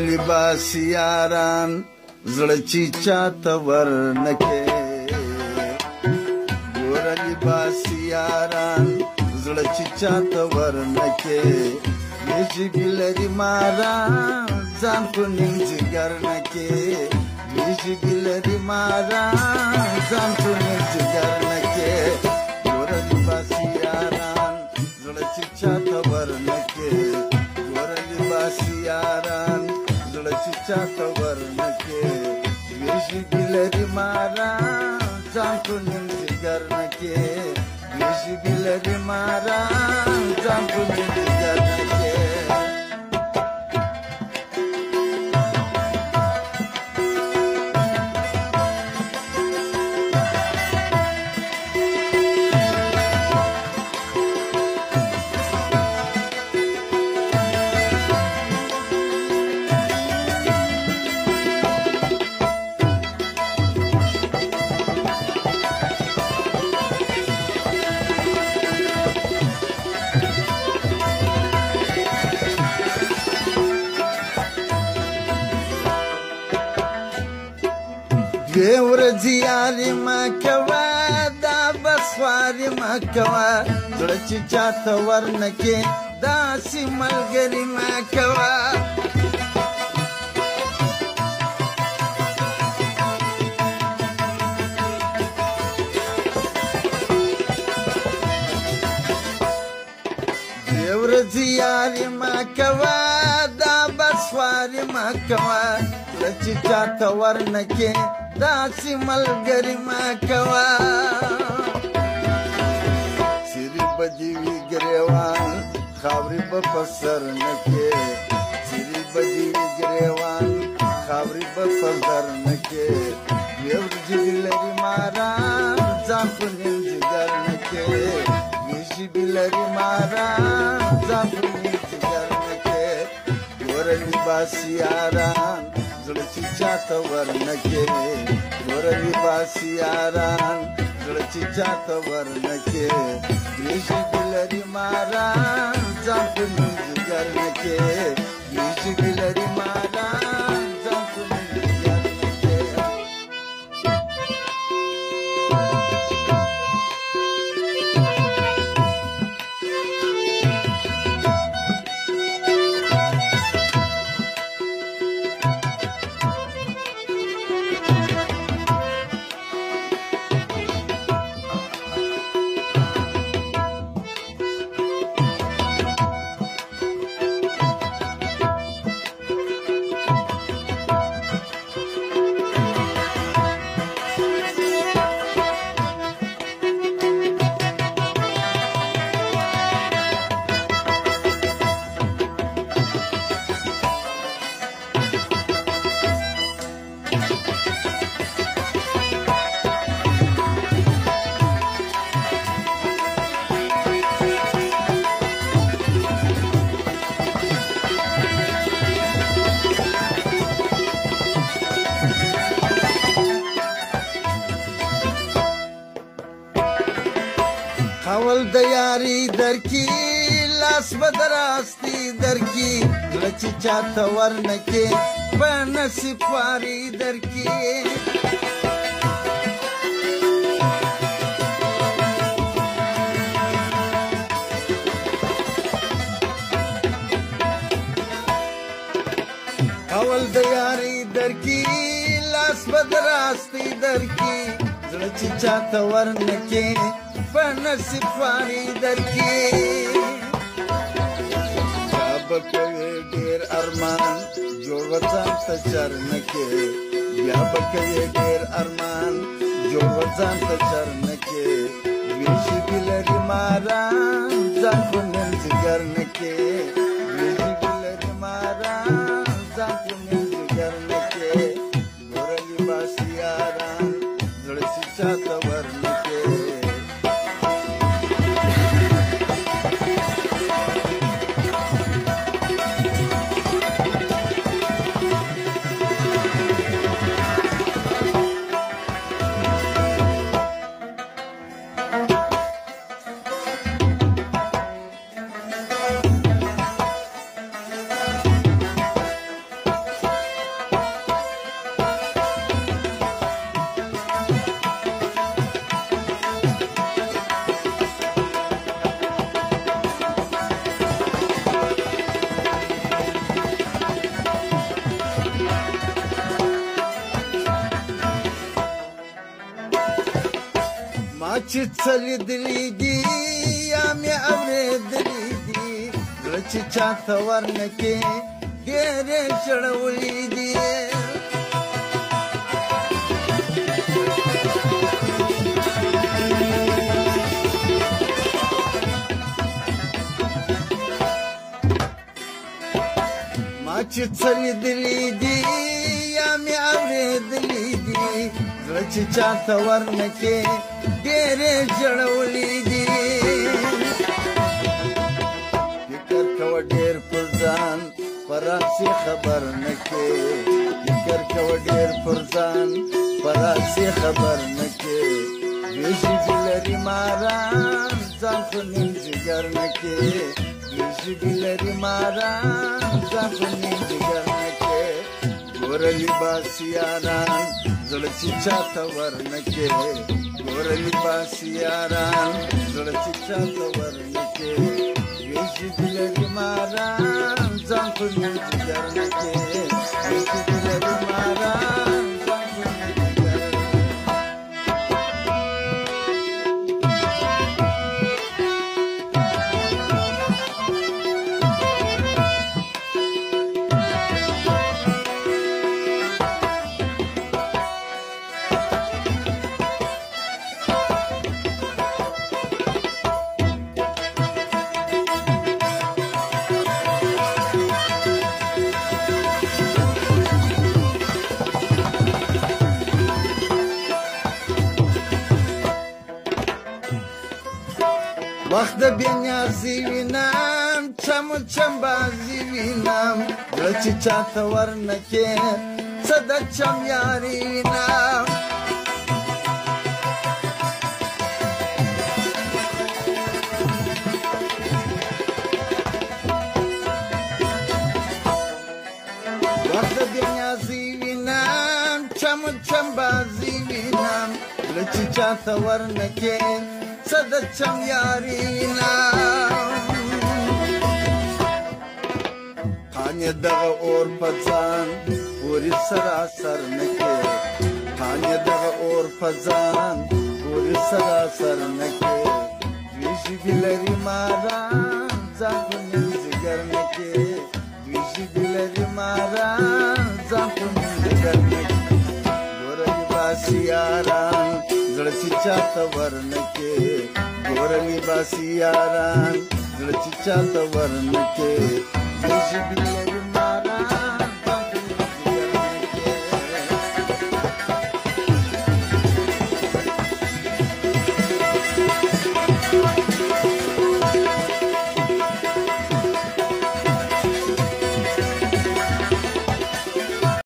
लिबास यारान زړه چې چاته ورنکې ګور لباس یاران زړه چې چاته ورنکې بیشي بلري ماران ځان په نیم جګر نکې بیشي بلري ماران ځان په نیم جګر نکې ګور لباس یاران زړه چې چاته ورنکې ګور لباس یاران زړه چې چاته ورنکې بیشي بلري ماران ځان په نیم جګر نکې بیشي بلري ماران ځان په نیم جګر نکې دوی ورځې یاري مه کوه دا بسواري مه کوه زړه چې چاته ورنکې داسې ملګري مه کوه دوی ورځې یاري مه کوه دا بسواري مه کوه زړه چې چاته ورنکې داسې ملګري مه کوه څیرې به دې وي ګریوان خاورې به په سر نه کې څیرې به دې وي ګریوان خاورې به په سر نه کې دوې ورځې لري ماران ځان په نیم جګر نه کې بیشي لري ماران ځان په نیم جګر نه کې ګوره لباس یاران زړه چې چاته ورنکې ګوره لباس یاران زړه چې چاته ورنکې بیشي لري ماران ځان په نیم جګر نه کې بیشي لري ماران ځان په نیم جګر نه کې خول د یاري درکې لاس به دراستی درکې زړه چې چاته ورنکې په نصیب خواري درکې خول د یاري درکې لاس به دراستی درکې زړه چې چاته ورنکې په نصیب خواري درکې بیا به کوې ډېر ارمان جوړ وځان ته چرنه کې بیا به کوې ډېر ارمان جوړ وځان ته چرنه کې ویشي دې لري ماران ځان په نیم جګر نه کې ویشي دې لري ماران ځان په نیم جګر نه کې ګوره لباس یاران زړه چې چاته ورنکې ما چې څه لیدلي دي یا مې اورېدلي دي زړه چې چاته ورنکې ډېرې شړولي دي ما چې څه لیدلي دي یا مې اورېدلي دي زړه چې چاته ورنکې ډېرې ژړولي دي فکر کوه ډېر پر ځان پر راسې خبر نه کې فکر کوه ډېر پر ځان پر راسې خبر نه کې دوې ژبې لري ماران ځان خو نیم جګر نه کې دوې ژبې لري ماران ځان خو نیم جګر نه کې ګوره لباس یاران زړه چې چاته ورنکې ګوره لباس یاران زړه چې چاته ورنکې دوې ژبې لري ماران ځان خو نیم جګر نه کې دوې ژبې لري ماران ځان خو نیم جګر وخت د بېنیازي وینم چمو چمبازي وینم زړه چې چاته ورنکې څه د چم یاري وینم وخت د بېنیازي وینم چمو چمبازي وینم زړه چې چاته ورنکې څه د چم یاري وینم خانې دغه اور په ځان پورې سراسر نه کې خانې دغه اور په ځان پورې سراسر نه کې دوې ژبې لري ماران ځان خو نیم جګر نه کې دوې ژبې لري ماران ځان خو نیم جګر نه کې ګوره لباس یاران زړه چې چاته ورنکې ګوره لباس یاران زړه چې چاته ورنکې دوې ژبې لري